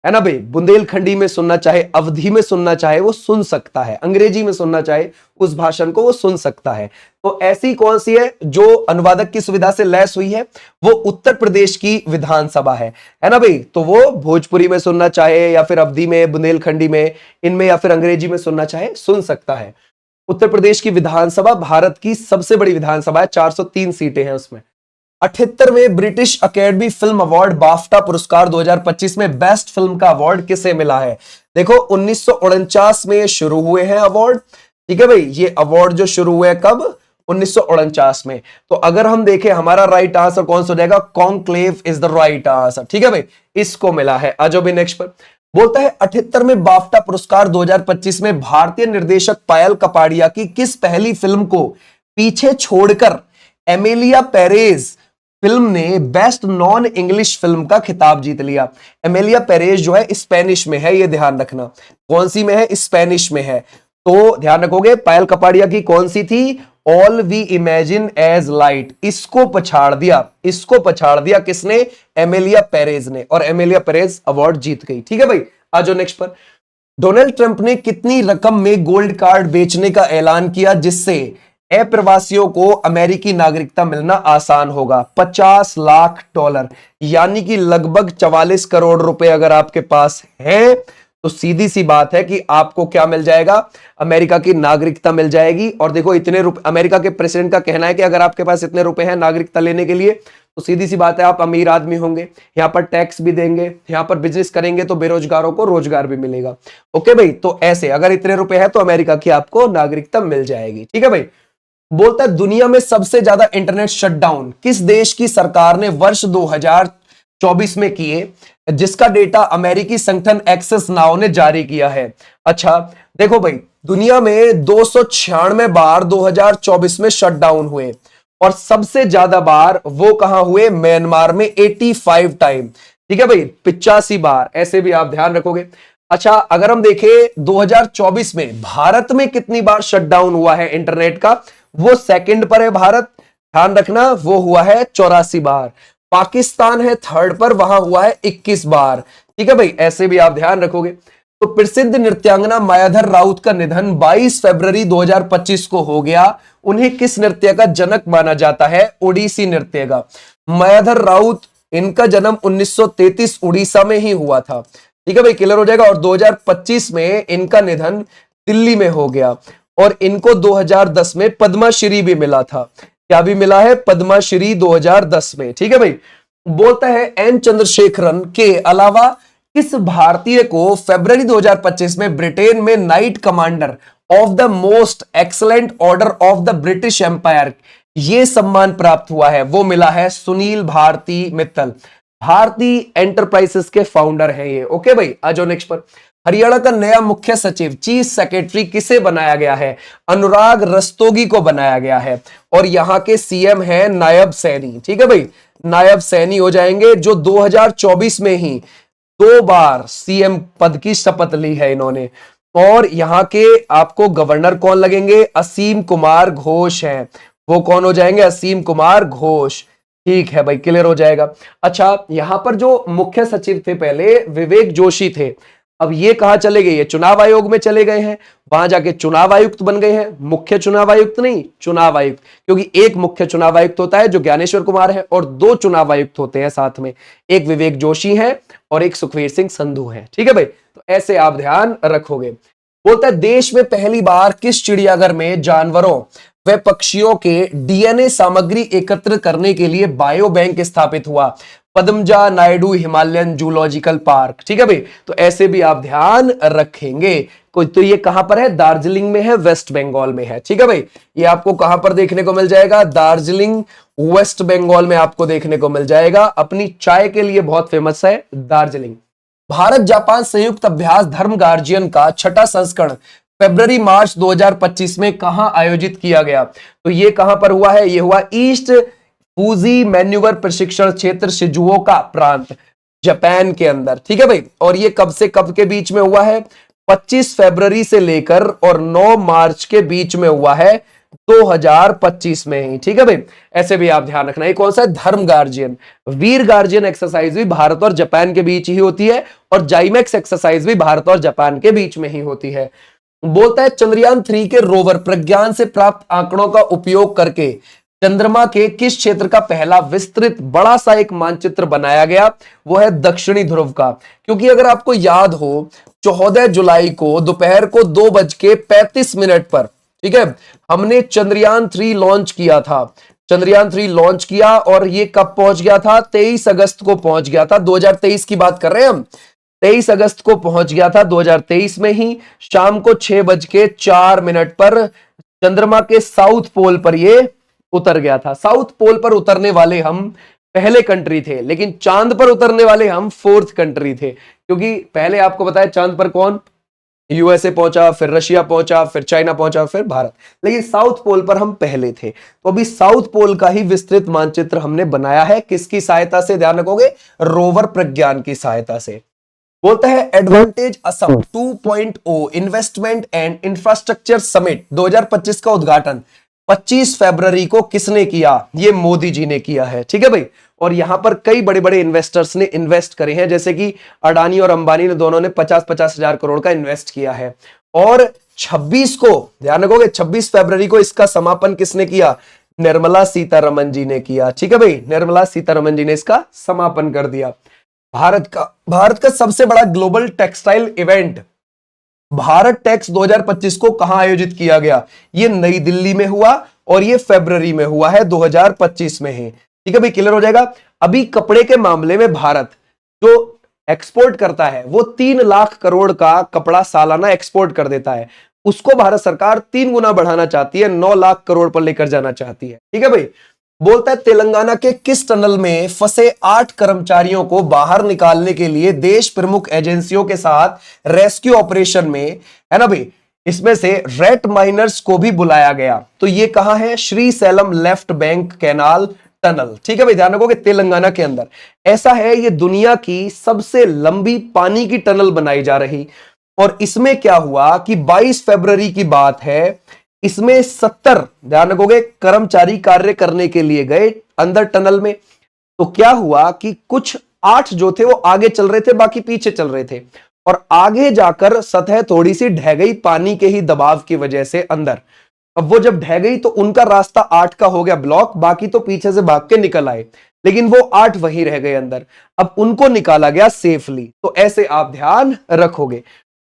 है ना भाई, बुंदेलखंडी में सुनना चाहे, अवधी में सुनना चाहे, वो सुन सकता है, अंग्रेजी में सुनना चाहे उस भाषण को वो सुन सकता है। तो ऐसी कौन सी है जो अनुवादक की सुविधा से लैस हुई है, वो उत्तर प्रदेश की विधानसभा है ना भाई, तो वो भोजपुरी में सुनना चाहे या फिर अवधी में, बुंदेलखंडी में, इनमें या फिर अंग्रेजी में सुनना चाहे सुन सकता है। उत्तर प्रदेश की विधानसभा भारत की सबसे बड़ी विधानसभा है, 403 सीटें हैं उसमें। 78वें British academy film award BAFTA पुरस्कार 2025 में बेस्ट फिल्म का अवार्ड किसे मिला है। देखो 1949 में शुरू हुए हैं अवार्ड, ठीक है भाई, ये अवार्ड जो शुरू हुए कब, 1949 में। तो अगर हम देखें हमारा राइट आंसर कौन सा हो जाएगा, conclave is the right answer, ठीक है भाई, इसको मिला है। आ जाओ भाई नेक्स्ट पर। बोलता है 78वें बाफ्टा पुरस्कार 2025 में भारतीय निर्देशक पायल कपाड़िया की किस पहली फिल्म को पीछे छोड़कर एमेलिया पेरेज फिल्म ने बेस्ट नॉन इंग्लिश फिल्म का खिताब जीत लिया। एमेलिया पेरेज जो है स्पेनिश में है, ये ध्यान रखना, कौन सी में है, स्पेनिश में है, तो ध्यान रखोगे। पायल कपाड़िया की कौन सी थी, all we imagine as light, इसको पछाड़ दिया किसने, एमेलिया पेरेज ने, और एमेलिया पेरेज अवार्ड जीत गई, ठीक है भाई। आ जाओ नेक्स्ट पर। डोनाल्ड ट्रंप ने कितनी रकम में गोल्ड कार्ड बेचने का ऐलान किया जिससे अप्रवासियों को अमेरिकी नागरिकता मिलना आसान होगा। $50 लाख, यानी कि लगभग 44 करोड़ रुपए अगर आपके पास है तो सीधी सी बात है कि आपको क्या मिल जाएगा, अमेरिका की नागरिकता मिल जाएगी। और देखो इतने रुपए, अमेरिका के प्रेसिडेंट का कहना है कि अगर आपके पास इतने रुपए हैं नागरिकता लेने के लिए तो सीधी सी बात है आप अमीर आदमी होंगे, यहां पर टैक्स भी देंगे, यहां पर बिजनेस करेंगे तो बेरोजगारों को रोजगार भी मिलेगा। ओके भाई, तो ऐसे अगर इतने रुपए हैं तो अमेरिका की आपको नागरिकता मिल जाएगी, ठीक है भाई। बोलता है दुनिया में सबसे ज्यादा इंटरनेट शटडाउन किस देश की सरकार ने वर्ष 2024 में किए, जिसका डेटा अमेरिकी संगठन एक्सेस नाउ ने जारी किया है। अच्छा देखो भाई, दुनिया में 296 बार 2024 में शटडाउन हुए और सबसे ज्यादा बार वो कहां हुए, म्यांमार में 85 टाइम, ठीक है भाई, 85 बार, ऐसे भी आप ध्यान रखोगे। अच्छा अगर हम देखें 2024 में भारत में कितनी बार शटडाउन हुआ है इंटरनेट का, वो सेकंड पर है भारत, ध्यान रखना, वो हुआ है 84 बार। पाकिस्तान है थर्ड पर, वहां हुआ है 21 बार, ठीक है भाई, ऐसे भी आप ध्यान रखोगे। तो प्रसिद्ध नृत्यांगना मायाधर राउत का निधन 22 फरवरी 2025 को हो गया। उन्हें किस नृत्य का जनक माना जाता है, ओडिसी नृत्य का। मायाधर राउत, इनका जन्म 1933 उड़ीसा में ही हुआ था, ठीक है भाई, क्लियर हो जाएगा। और 2025 में इनका निधन दिल्ली में हो गया और इनको 2010 में पद्मश्री भी मिला था। क्या भी मिला है, पद्मश्री 2010 में, ठीक है भाई। बोलता है एन चंद्रशेखरन के अलावा किस भारतीय को फरवरी 2025 में ब्रिटेन में Knight Commander of the Most Excellent Order of the British Empire यह सम्मान प्राप्त हुआ है? वो मिला है सुनील भारती मित्तल। भारती एंटरप्राइजेस के फाउंडर हैं ये। ओके भाई, आ जाओ नेक्स्ट पर। हरियाणा का नया मुख्य सचिव चीफ सेक्रेटरी किसे बनाया गया है? अनुराग रस्तोगी को बनाया गया है। और यहां के सीएम है नायब सैनी। ठीक है भाई, नायब सैनी हो जाएंगे, जो 2024 में ही 2 बार सीएम पद की शपथ ली है इन्होंने। और यहां के आपको गवर्नर कौन लगेंगे? असीम कुमार घोष हैं। वो कौन हो जाएंगे? असीम कुमार घोष। ठीक है भाई, क्लियर हो जाएगा। अच्छा, यहां पर जो मुख्य सचिव थे पहले विवेक जोशी थे, अब ये कहां चले गए? ये चुनाव आयोग में चले गए हैं, वहां जाके चुनाव आयुक्त बन गए हैं। मुख्य चुनाव आयुक्त नहीं, चुनाव आयुक्त, क्योंकि एक मुख्य चुनाव आयुक्त होता है जो ज्ञानेश्वर कुमार है और 2 चुनाव आयुक्त होते हैं साथ में, एक विवेक जोशी है और एक सुखवीर सिंह संधू है। ठीक है भाई, तो ऐसे आप ध्यान रखोगे। बोलता है देश में पहली बार किस चिड़ियाघर में जानवरों व पक्षियों के डीएनए सामग्री एकत्र करने के लिए बायो बैंक स्थापित हुआ? Padmaja Naidu Himalayan zoological park. ठीक है भाई, तो ऐसे भी आप ध्यान रखेंगे। कोई तो ये कहां पर है? दार्जिलिंग में है, वेस्ट बंगाल में है। ठीक है भाई, ये आपको कहां पर देखने को मिल जाएगा? दार्जिलिंग, वेस्ट बंगाल में आपको देखने को मिल जाएगा। अपनी चाय के लिए बहुत फेमस है दार्जिलिंग। भारत जापान संयुक्त अभ्यास धर्म गार्जियन का 6ठा संस्करण फरवरी मार्च 2025 में कहां आयोजित किया गया? तो ये कहां पर हुआ है? ये हुआ ईस्ट फूजी मैन्यूवर प्रशिक्षण क्षेत्र शिजुओका प्रांत, जापान के अंदर। ठीक है भाई, और ये कब से कब के बीच में हुआ है? 25 फरवरी से लेकर और 9 मार्च के बीच में हुआ है 2025 में ही। ठीक है भाई, ऐसे भी आप ध्यान रखना। ये कौन सा है? धर्म गार्जियन। वीर गार्जियन एक्सरसाइज भी भारत और जापान के बीच ही होती है और जाइमेक्स एक्सरसाइज भी भारत और जापान के बीच में ही होती है। बोलता है चंद्रयान 3 के रोवर प्रज्ञान से प्राप्त आंकड़ों का उपयोग करके चंद्रमा के किस क्षेत्र का पहला विस्तृत बड़ा सा एक मानचित्र बनाया गया? वो है दक्षिणी ध्रुव का। क्योंकि अगर आपको याद हो 14 जुलाई को दोपहर को 2:35 पर, ठीक है, हमने चंद्रयान 3 लॉन्च किया था। चंद्रयान 3 लॉन्च किया और ये कब पहुंच गया था? 23 अगस्त को पहुंच गया था। 2023 की बात कर रहे हैं हम। 23 अगस्त को पहुंच गया था 2023 में ही। शाम को 6:04 पर चंद्रमा के साउथ पोल पर ये उतर गया था। साउथ पोल पर उतरने वाले हम पहले कंट्री थे, लेकिन चांद पर उतरने वाले हम 4th कंट्री थे। क्योंकि पहले आपको बताया चांद पर कौन? यूएसए पहुंचा, फिर रशिया पहुंचा, फिर चाइना पहुंचा, फिर भारत, लेकिन साउथ पोल पर हम पहले थे। तो अभी साउथ पोल का ही विस्तृत मानचित्र हमने बनाया है। किसकी सहायता से? ध्यान रखोगे, रोवर प्रज्ञान की सहायता से। बोलता है advantage Assam 2.0 investment and infrastructure summit 2025 का उद्घाटन 25 फरवरी को किसने किया? ये मोदी जी ने किया है। ठीक है भाई, और यहां पर कई बड़े बड़े इन्वेस्टर्स ने इन्वेस्ट करे हैं, जैसे कि अडानी और अंबानी ने दोनों ने 50-50 हजार करोड़ का इन्वेस्ट किया है। और 26 को ध्यान रखोगे, 26 फरवरी को इसका समापन किसने किया? निर्मला सीतारमन जी ने किया। ठीक है भाई, निर्मला सीतारमन जी ने इसका समापन कर दिया। भारत का सबसे बड़ा global textile event Bharat Tex 2025 को कहां आयोजित किया गया? ये नई दिल्ली में हुआ और ये फरवरी में हुआ है 2025 में ही। ठीक है भाई, क्लियर हो जाएगा। अभी कपड़े के मामले में भारत जो एक्सपोर्ट करता है वो 3 लाख करोड़ का कपड़ा सालाना एक्सपोर्ट कर देता है। उसको भारत सरकार 3 गुना बढ़ाना चाहती है, 9 लाख करोड़ पर लेकर जाना चाहती है। ठीक है भाई, बोलता है तेलंगाना के किस टनल में फंसे 8 कर्मचारियों को बाहर निकालने के लिए देश प्रमुख एजेंसियों के साथ रेस्क्यू ऑपरेशन में, है ना भाई, इसमें से रेड माइनर्स को भी बुलाया गया? तो ये कहां है? Shri slam left bank canal tunnel. ठीक है भाई, ध्यान रखोगे, तेलंगाना के अंदर ऐसा है। ये दुनिया की सबसे लंबी पानी की टनल बनाई जा रही। और इसमें क्या हुआ कि 22 फरवरी की बात है, इसमें 70, ध्यान रखोगे, कर्मचारी कार्य करने के लिए गए अंदर टनल में। तो क्या हुआ कि कुछ 8 जो थे वो आगे चल रहे थे, बाकी पीछे चल रहे थे, और आगे जाकर सतह थोड़ी सी ढह गई पानी के ही दबाव की वजह से अंदर। अब वो जब ढह गई तो उनका रास्ता 8 का हो गया ब्लॉक, बाकी तो पीछे से भाग के निकल आए, लेकिन वो 8 वहीं रह गए अंदर। अब उनको निकाला गया सेफली। तो ऐसे आप ध्यान रखोगे।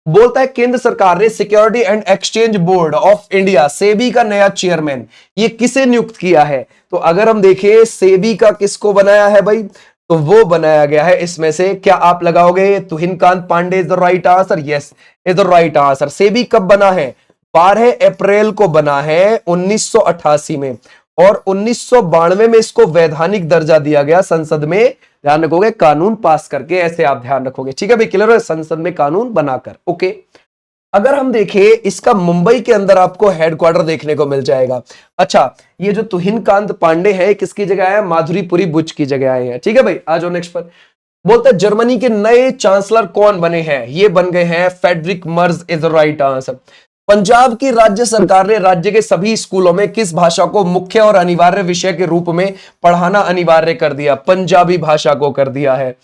बोलता है केंद्र सरकार ने security and exchange board of India SEBI का नया चेयरमैन ये किसे नियुक्त किया है? तो अगर हम देखें सेबी का किसको बनाया है भाई? तो वो बनाया गया है इसमें से। क्या आप लगाओगे? Tuhin Kanta Pandey is the right answer. Yes is the right answer. SEBI कब बना है? 12 अप्रैल को बना है 1988 में, और 1992 में इसको वैधानिक दर्जा दिया गया संसद में। ध्यान रखोगे, कानून पास करके, ऐसे आप ध्यान रखोगे। ठीक है भाई, क्लियर है? संसद में कानून बनाकर। ओके, अगर हम देखें इसका मुंबई के अंदर आपको हेडक्वार्टर देखने को मिल जाएगा। अच्छा, ये जो तुहिनकांत पांडे है किसकी जगह है? माधुरीपुरी बुच की जगह आए हैं। ठीक है भाई, आ जाओ नेक्स्ट पर। बोलते हैं जर्मनी के नए चांसलर कौन बने हैं? ये बन गए हैं Friedrich Merz is the right answer. Punjab की राज्य सरकार ने राज्य के सभी स्कूलों में किस भाषा को मुख्य और अनिवार्य विषय के रूप में पढ़ाना अनिवार्य कर दिया? पंजाबी भाषा को कर दिया है।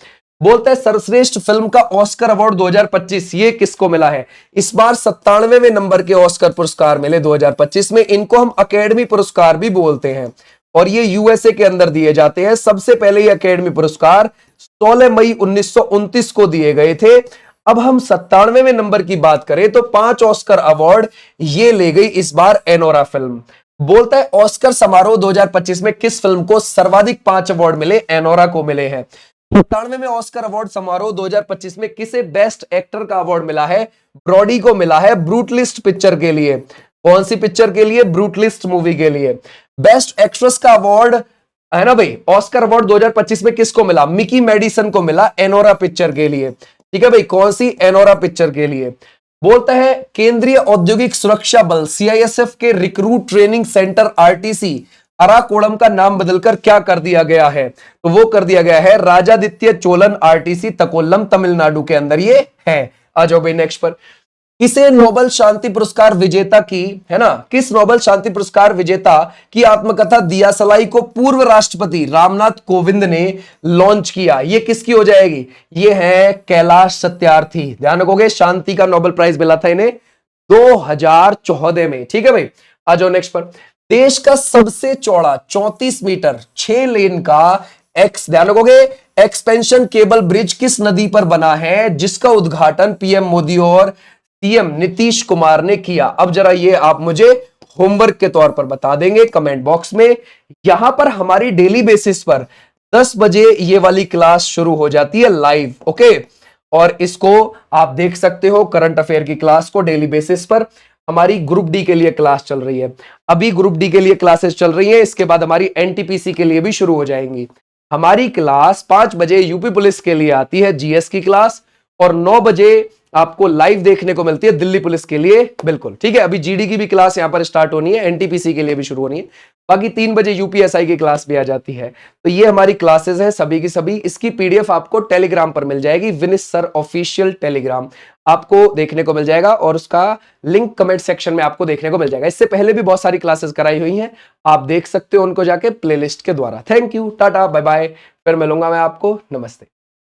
बोलते हैं सर्वश्रेष्ठ फिल्म का ऑस्कर अवार्ड 2025 ये किसको मिला है? इस बार 97वें नंबर के ऑस्कर पुरस्कार मिले 2025 में। इनको हम अकेडमी पुरस्कार भी बोलते हैं, और ये यूएसए के अंदर दिए जाते हैं। सबसे पहले ये अकेडमी पुरस्कार 16 मई 1929 को दिए गए थे। अब हम 97वें नंबर की बात करें तो 5 ऑस्कर अवार्ड ये ले गई इस बार एनोरा फिल्म। बोलता है ऑस्कर समारोह 2025 में किस फिल्म को सर्वाधिक 5 अवार्ड मिले? एनोरा को मिले हैं। 97वें में ऑस्कर अवार्ड समारोह 2025 में किसे बेस्ट एक्टर का अवार्ड मिला है? ब्रॉडी को मिला है, ब्रूटलिस्ट पिक्चर के लिए। कौन सी पिक्चर के लिए? ब्रूटलिस्ट मूवी के लिए। बेस्ट एक्ट्रेस का अवार्ड है ना भाई, ऑस्कर अवार्ड 2025 में किसको मिला? मिकी मेडिसन को मिला, एनोरा पिक्चर के लिए। ठीक है भाई, कौन सी? एनोरा पिक्चर के लिए। बोलता है केंद्रीय औद्योगिक सुरक्षा बल सीआईएसएफ के रिक्रूट ट्रेनिंग सेंटर आरटीसी अराकोड़म का नाम बदलकर क्या कर दिया गया है? तो वो कर दिया गया है राजादित्य चोलन आरटीसी, तकोल्लम तमिलनाडु के अंदर ये है। आ जाओ भाई नेक्स्ट पर। किसे नोबेल शांति पुरस्कार विजेता की, है ना, किस नोबेल शांति पुरस्कार विजेता की आत्मकथा दिया सलाई को पूर्व राष्ट्रपति रामनाथ कोविंद ने लॉन्च किया? ये किसकी हो जाएगी? ये है कैलाश सत्यार्थी। ध्यान रखोगे, शांति का नोबेल प्राइज मिला था इन्हें 2014 में। ठीक है भाई, आ जाओ नेक्स्ट पर। देश का सबसे चौड़ा 34 मीटर 6 लेन का ध्यान रखोगे, एक्सपेंशन केबल ब्रिज किस नदी पर बना है जिसका उद्घाटन पीएम मोदी और सीएम नीतीश कुमार ने किया? अब जरा ये आप मुझे होमवर्क के तौर पर बता देंगे कमेंट बॉक्स में। यहां पर हमारी डेली बेसिस पर 10 बजे ये वाली क्लास शुरू हो जाती है लाइव। ओके, और इसको आप देख सकते हो, करंट अफेयर की क्लास को डेली बेसिस पर। हमारी ग्रुप डी के लिए क्लास चल रही है, अभी ग्रुप डी के लिए क्लासेस चल रही है। इसके बाद हमारी एनटीपीसी के लिए भी शुरू हो जाएंगी। हमारी क्लास 5 बजे यूपी पुलिस के लिए आती है, जीएस की क्लास, और 9 बजे आपको लाइव देखने को मिलती है दिल्ली पुलिस के लिए। बिल्कुल ठीक है, अभी जीडी की भी क्लास यहां पर स्टार्ट होनी है, एनटीपीसी के लिए भी शुरू होनी है। बाकी 3 बजे यूपीएसआई की क्लास भी आ जाती है। तो ये हमारी क्लासेस हैं सभी की सभी। इसकी पीडीएफ आपको टेलीग्राम पर मिल जाएगी, विनिश सर ऑफिशियल टेलीग्राम आपको देखने को मिल जाएगा, और उसका लिंक कमेंट सेक्शन में आपको देखने को मिल जाएगा। इससे पहले भी बहुत सारी क्लासेस कराई हुई हैं, आप देख सकते हो उनको जाके प्लेलिस्ट के द्वारा। Thank you, tata, bye bye, फिर मिलूंगा मैं आपको। नमस्ते।